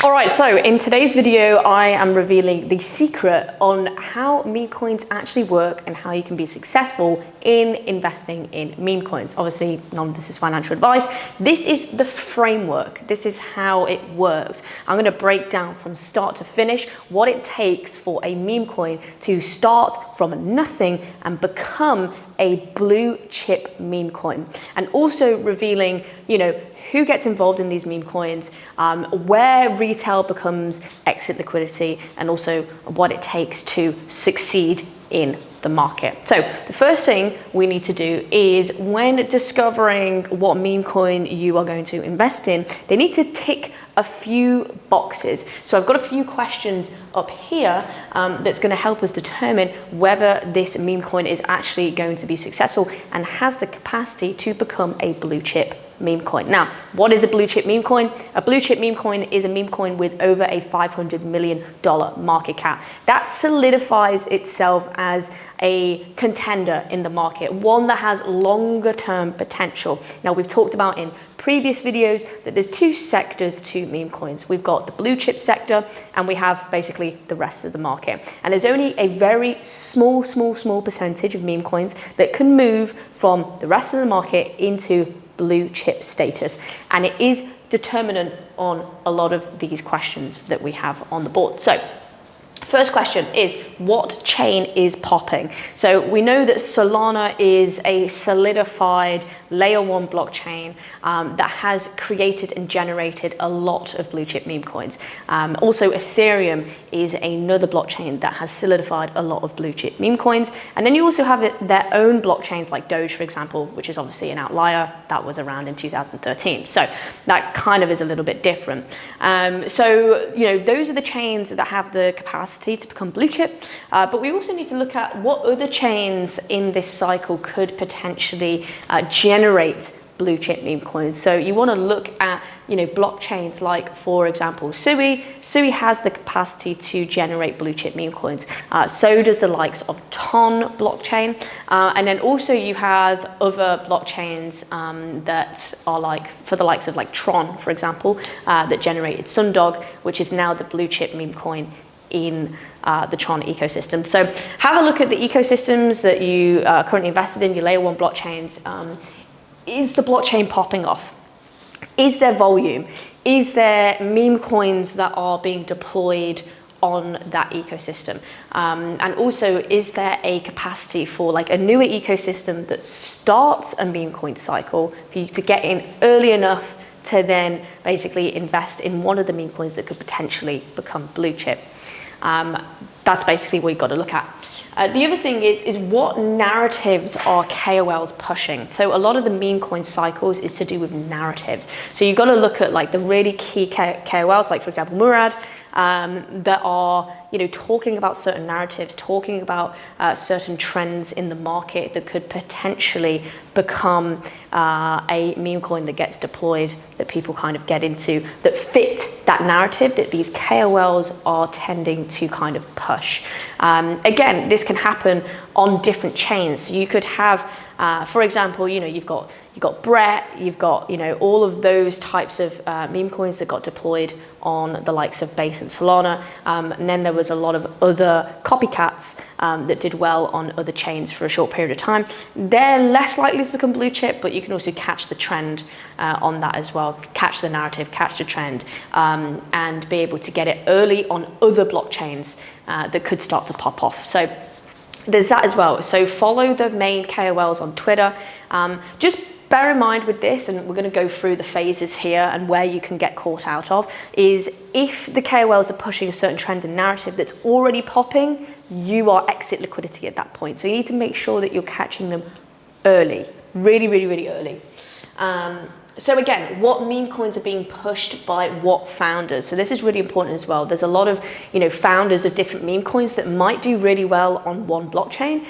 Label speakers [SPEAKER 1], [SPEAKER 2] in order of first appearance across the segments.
[SPEAKER 1] All right, so in today's video, I am revealing the secret on how meme coins actually work and how you can be successful in investing in meme coins. Obviously, none of this is financial advice. This is the framework. This is how it works. I'm going to break down from start to finish what it takes for a meme coin to start from nothing and become a blue chip meme coin, and also revealing, who gets involved in these meme coins, where retail becomes exit liquidity, and also what it takes to succeed in the market. So the first thing we need to do is, when discovering what meme coin you are going to invest in, they need to tick a few boxes. So I've got a few questions up here that's going to help us determine whether this meme coin is actually going to be successful and has the capacity to become a blue chip meme coin. Now, what is a blue chip meme coin? A blue chip meme coin is a meme coin with over a $500 million market cap. That solidifies itself as a contender in the market, one that has longer term potential. Now, we've talked about in previous videos that there's two sectors to meme coins. We've got the blue chip sector and we have basically the rest of the market. And there's only a very small percentage of meme coins that can move from the rest of the market into blue chip status. And it is determinant on a lot of these questions that we have on the board. So first question is, what chain is popping? So we know that Solana is a solidified layer 1 blockchain that has created and generated a lot of blue chip meme coins. Also, Ethereum is another blockchain that has solidified a lot of blue chip meme coins. And then you also have their own blockchains like Doge, for example, which is obviously an outlier. That was around in 2013. So that kind of is a little bit different. Those are the chains that have the capacity to become blue chip. But we also need to look at what other chains in this cycle could potentially generate blue chip meme coins. So you want to look at blockchains like, for example, Sui. Sui has the capacity to generate blue chip meme coins. So does the likes of Ton blockchain. And then also you have other blockchains that are like, for the likes of like Tron, for example, that generated Sundog, which is now the blue chip meme coin in the Tron ecosystem. So have a look at the ecosystems that you are currently invested in, your layer 1 blockchains. Is the blockchain popping off? Is there volume? Is there meme coins that are being deployed on that ecosystem? And also, is there a capacity for like a newer ecosystem that starts a meme coin cycle for you to get in early enough to then basically invest in one of the meme coins that could potentially become blue chip? That's basically what you've got to look at. The other thing is what narratives are KOLs pushing? So a lot of the meme coin cycles is to do with narratives. So you've got to look at like the really key KOLs, like for example, Murad, that are talking about certain narratives, talking about certain trends in the market that could potentially become a meme coin that gets deployed, that people kind of get into, that fit that narrative that these KOLs are tending to kind of push. Again, this can happen on different chains. So you could have, for example, you've got Brett, you've got all of those types of meme coins that got deployed on the likes of Base and Solana, and then there was a lot of other copycats that did well on other chains for a short period of time. They're less likely to become blue chip, but you can also catch the trend on that as well, catch the narrative, catch the trend, and be able to get it early on other blockchains that could start to pop off. So there's that as well. So follow the main KOLs on Twitter. Just bear in mind with this, and we're going to go through the phases here and where you can get caught out of, is if the KOLs are pushing a certain trend and narrative that's already popping, you are exit liquidity at that point. So you need to make sure that you're catching them early, really early. So again, what meme coins are being pushed by what founders? So this is really important as well. There's a lot of founders of different meme coins that might do really well on one blockchain.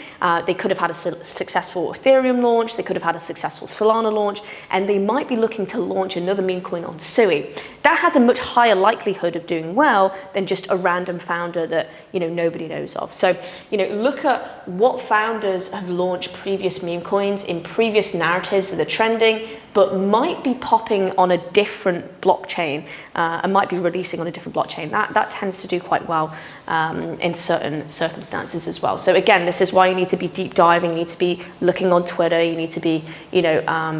[SPEAKER 1] They could have had a successful Ethereum launch, they could have had a successful Solana launch, and they might be looking to launch another meme coin on Sui. That has a much higher likelihood of doing well than just a random founder that nobody knows of. So look at what founders have launched previous meme coins in previous narratives that are trending, but might be popping on a different blockchain and might be releasing on a different blockchain. That tends to do quite well in certain circumstances as well. So again, this is why you need to be deep diving, you need to be looking on Twitter, you need to be,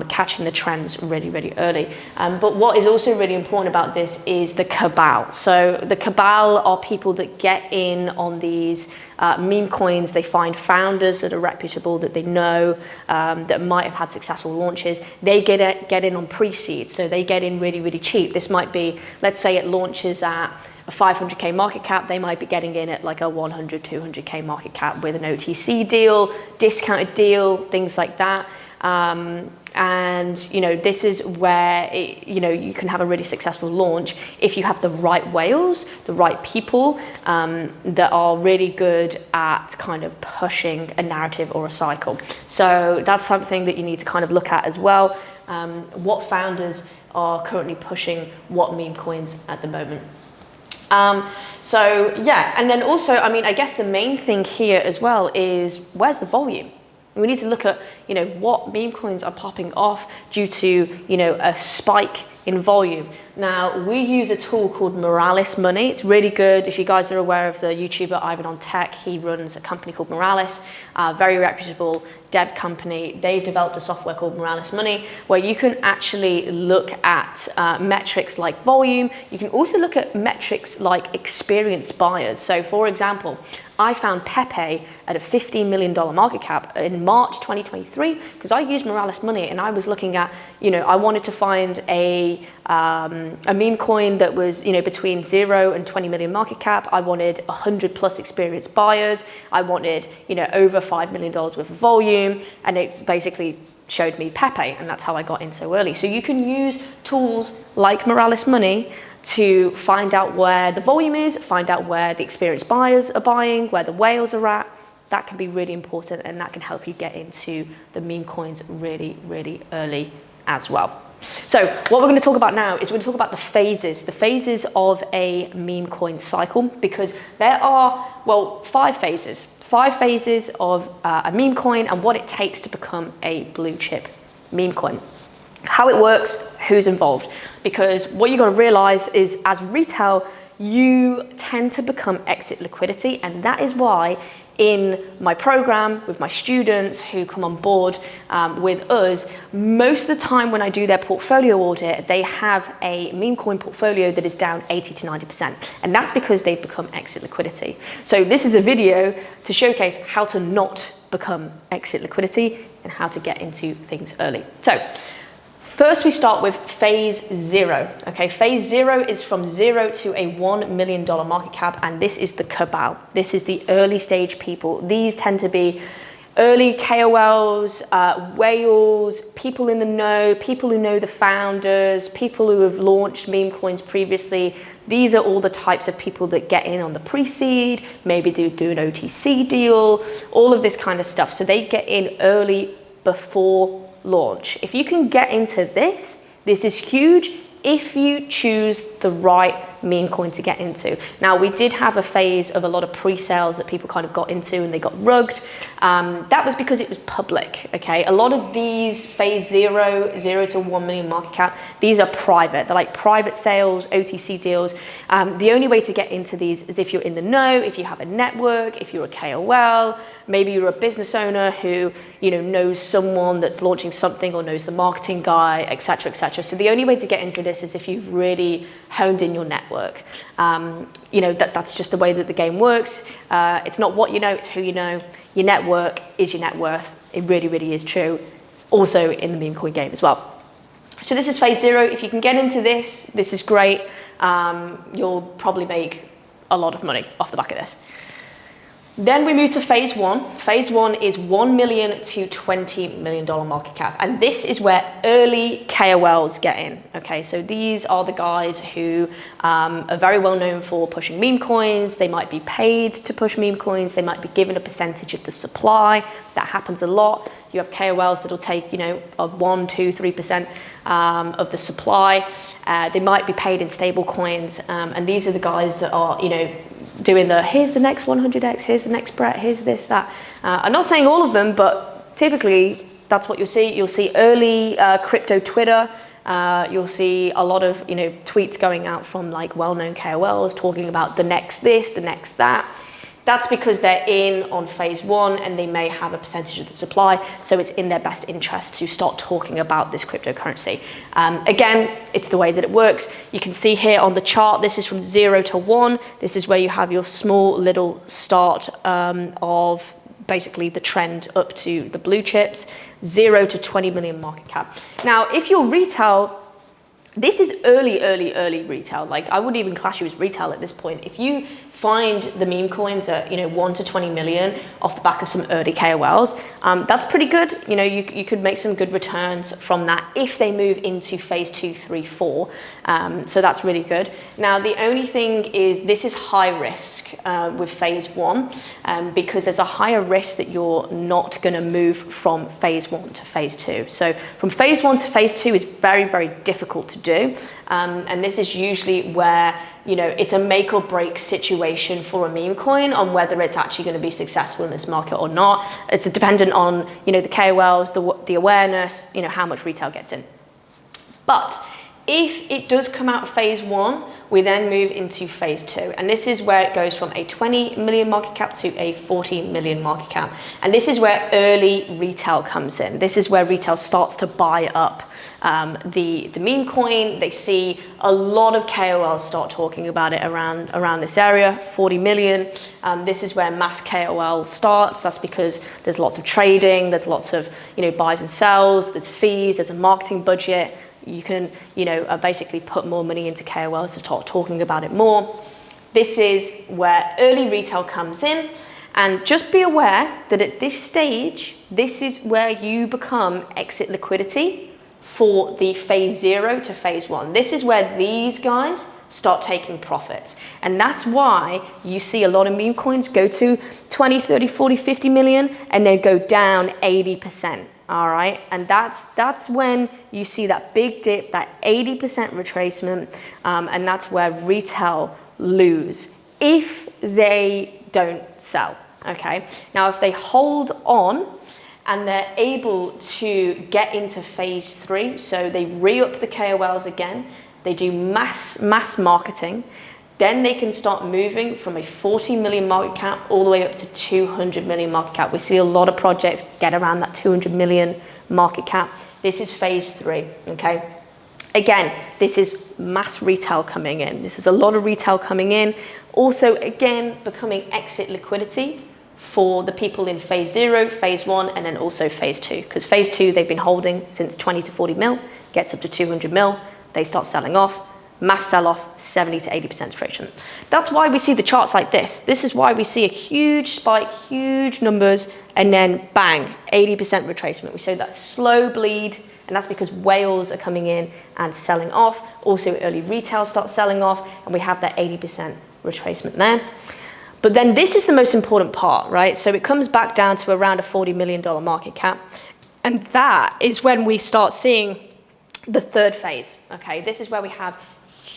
[SPEAKER 1] catching the trends really, really early. But what is also really important about this is the cabal. So the cabal are people that get in on these meme coins. They find founders that are reputable, that they know, that might have had successful launches. They get in on pre-seed, so they get in really, really cheap. This might be, let's say it launches at a 500k market cap, they might be getting in at like a 100, 200k market cap with an OTC deal, discounted deal, things like that. And this is where you can have a really successful launch if you have the right whales, the right people that are really good at kind of pushing a narrative or a cycle. So that's something that you need to kind of look at as well. What founders are currently pushing what meme coins at the moment. So yeah, and then also, I guess the main thing here as well is where's the volume? We need to look at, what meme coins are popping off due to, a spike in volume. Now, we use a tool called Moralis Money. It's really good. If you guys are aware of the YouTuber Ivan on Tech, he runs a company called Moralis, very reputable dev company. They've developed a software called Moralis Money, where you can actually look at metrics like volume. You can also look at metrics like experienced buyers. So for example, I found Pepe at a $15 million market cap in March 2023 because I used Moralis Money and I was looking at, I wanted to find a meme coin that was, between 0 and 20 million market cap. I wanted 100 plus experienced buyers. I wanted, over $5 million worth of volume, and it basically showed me Pepe, and that's how I got in so early. So you can use tools like Moralis Money to find out where the volume is, find out where the experienced buyers are buying, where the whales are at. That can be really important, and that can help you get into the meme coins really, really early as well. So what we're going to talk about now is we're going to talk about the phases of a meme coin cycle, because there are, 5 phases of a meme coin and what it takes to become a blue chip meme coin. How it works, who's involved. Because what you've got to realize is as retail, you tend to become exit liquidity, and that is why in my program with my students who come on board with us, most of the time when I do their portfolio audit, they have a meme coin portfolio that is down 80 to 90%. And that's because they've become exit liquidity. So this is a video to showcase how to not become exit liquidity and how to get into things early. So first, we start with phase 0. Okay, phase 0 is from 0 to a $1 million market cap, and this is the cabal. This is the early stage people. These tend to be early KOLs, whales, people in the know, people who know the founders, people who have launched meme coins previously. These are all the types of people that get in on the pre-seed, maybe they do an OTC deal, all of this kind of stuff. So they get in early before launch. If you can get into this is huge if you choose the right meme coin to get into. Now, we did have a phase of a lot of pre-sales that people kind of got into and they got rugged. That was because it was public, okay? A lot of these phase 0 to 1 million market cap, these are private. They're like private sales, OTC deals. The only way to get into these is if you're in the know, if you have a network, if you're a KOL, maybe you're a business owner who, knows someone that's launching something or knows the marketing guy, et cetera, et cetera. So the only way to get into this is if you've really honed in your network. That's just the way that the game works. It's not what you know, it's who you know. Your network is your net worth. It really, really is true. Also in the meme coin game as well. So this is phase 0. If you can get into this is great. You'll probably make a lot of money off the back of this. Then we move to phase 1. Phase 1 is $1 million to $20 million market cap. And this is where early KOLs get in. Okay, so these are the guys who are very well known for pushing meme coins. They might be paid to push meme coins. They might be given a percentage of the supply. That happens a lot. You have KOLs that'll take, a 1, 2, 3% of the supply. They might be paid in stable coins. And these are the guys that are, doing here's the next 100x, here's the next Brett, here's this, that. I'm not saying all of them, but typically that's what you'll see. You'll see early crypto Twitter. You'll see a lot of tweets going out from like well-known KOLs talking about the next this, the next that. That's because they're in on phase one and they may have a percentage of the supply. So it's in their best interest to start talking about this cryptocurrency. Again, it's the way that it works. You can see here on the chart, this is from 0 to 1. This is where you have your small little start of basically the trend up to the blue chips, 0 to 20 million market cap. Now, if you're retail, this is early retail. Like I wouldn't even class you as retail at this point. If you find the meme coins at 1 to 20 million off the back of some early KOLs, that's pretty good. You could make some good returns from that if they move into phase 2, 3, 4. So that's really good. Now the only thing is this is high risk with phase 1 because there's a higher risk that you're not going to move from phase 1 to phase 2. So from phase 1 to phase 2 is very difficult to do, and this is usually where it's a make or break situation for a meme coin on whether it's actually going to be successful in this market or not. It's dependent on, the KOLs, the awareness, how much retail gets in. But if it does come out of phase 1, we then move into phase 2. And this is where it goes from a 20 million market cap to a 40 million market cap. And this is where early retail comes in. This is where retail starts to buy up the meme coin. They see a lot of KOLs start talking about it around this area, 40 million. This is where mass KOL starts. That's because there's lots of trading, there's lots of buys and sells, there's fees, there's a marketing budget. You can basically put more money into KOLs to start talking about it more. This is where early retail comes in. And just be aware that at this stage, this is where you become exit liquidity for the phase 0 to phase 1. This is where these guys start taking profits. And that's why you see a lot of meme coins go to 20, 30, 40, 50 million and then go down 80%. All right, and that's when you see that big dip, that 80% retracement, and that's where retail lose if they don't sell. Okay, now if they hold on and they're able to get into phase 3, so they re-up the KOLs again, they do mass marketing, then they can start moving from a 40 million market cap all the way up to 200 million market cap. We see a lot of projects get around that 200 million market cap. This is phase 3, okay? Again, this is mass retail coming in. This is a lot of retail coming in. Also, again, becoming exit liquidity for the people in phase 0, phase 1, and then also phase 2. Because phase 2, they've been holding since 20 to 40 mil, gets up to 200 mil, they start selling off. Mass sell-off, 70 to 80% retracement. That's why we see the charts like this. This is why we see a huge spike, huge numbers, and then bang, 80% retracement. We show that slow bleed, and that's because whales are coming in and selling off. Also, early retail starts selling off, and we have that 80% retracement there. But then this is the most important part, right? So it comes back down to around a $40 million market cap. And that is when we start seeing the third phase, okay? This is where we have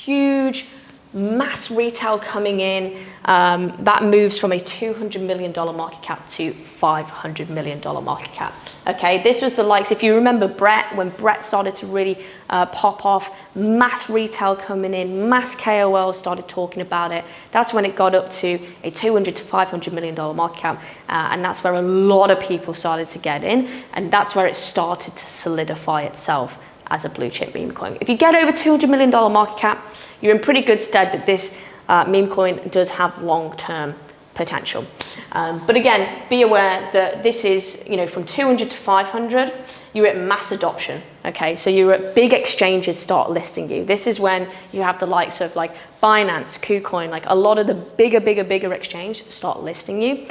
[SPEAKER 1] huge mass retail coming in. That moves from a $200 million market cap to $500 million market cap. Okay, this was the likes, if you remember Brett, when Brett started to really pop off, mass retail coming in, mass KOL started talking about it. That's when it got up to a $200 to $500 million market cap. And that's where a lot of people started to get in. And that's where it started to solidify itself as a blue chip meme coin. If you get over $200 million market cap, you're in pretty good stead that this meme coin does have long-term potential. But again, be aware that this is, from 200 to 500, you're at mass adoption, okay? So you're at big exchanges start listing you. This is when you have the likes of like Binance, KuCoin, like a lot of the bigger exchanges start listing you.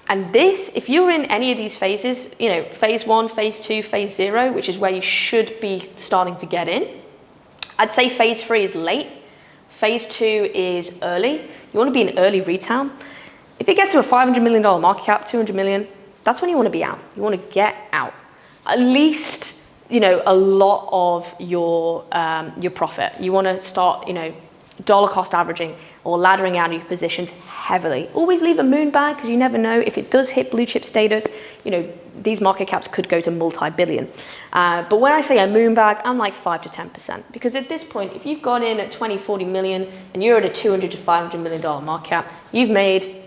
[SPEAKER 1] And this, if you're in any of these phases, phase 1, phase 2, phase 0, which is where you should be starting to get in, I'd say phase 3 is late. Phase 2 is early. You want to be in early retail. If it gets to a $500 million market cap, 200 million, that's when you want to be out. You want to get out. At least, a lot of your profit. You want to start, dollar cost averaging or laddering out of your positions heavily. Always leave a moon bag, because you never know if it does hit blue chip status, you know, these market caps could go to multi-billion. But when I say a moon bag, I'm like 5 to 10%, because at this point, if you've gone in at 20, 40 million and you're at a 200 to 500 million dollar market cap, you've made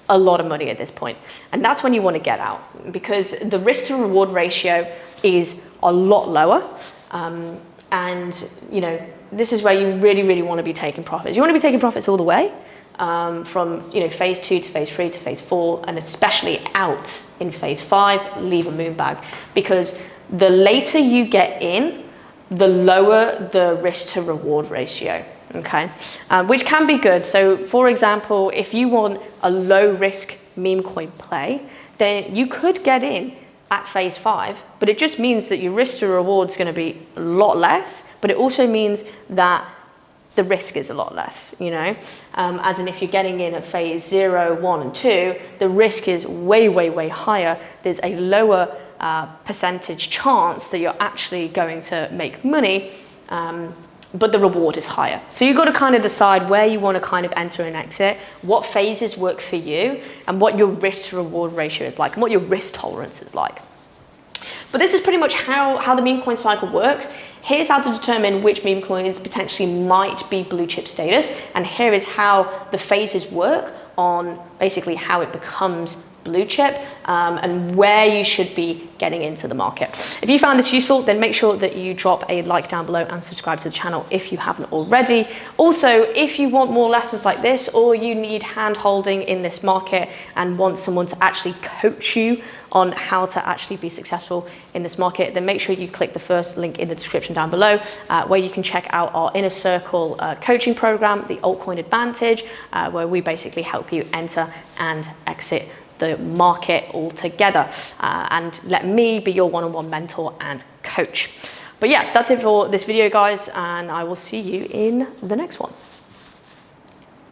[SPEAKER 1] a lot of money at this point. And that's when you want to get out, because the risk to reward ratio is a lot lower. And, you know, this is where you really, really want to be taking profits. You want to be taking profits all the way, from, you know, phase 2 to phase 3 to phase 4, and especially out in phase 5, leave a moon bag, because the later you get in, the lower the risk to reward ratio. Okay, which can be good. So for example, if you want a low risk meme coin play, then you could get in at phase 5, but it just means that your risk to reward is going to be a lot less, but it also means that the risk is a lot less, you know, as in if you're getting in at phase 0, 1 and 2, the risk is way, way, way higher. There's a lower percentage chance that you're actually going to make money, but the reward is higher. So you've got to kind of decide where you want to kind of enter and exit, what phases work for you, and what your risk to reward ratio is like, and what your risk tolerance is like. But this is pretty much how the meme coin cycle works. Here's how to determine which meme coins potentially might be blue chip status, and here is how the phases work on basically how it becomes blue chip, and where you should be getting into the market. If you found this useful, then make sure that you drop a like down below and subscribe to the channel if you haven't already. Also, if you want more lessons like this, or you need hand holding in this market and want someone to actually coach you on how to actually be successful in this market, then make sure you click the first link in the description down below, where you can check out our Inner Circle coaching program, the Altcoin Advantage, where we basically help you enter and exit the market altogether, and let me be your one-on-one mentor and coach. But yeah, that's it for this video, guys, and I will see you in the next one.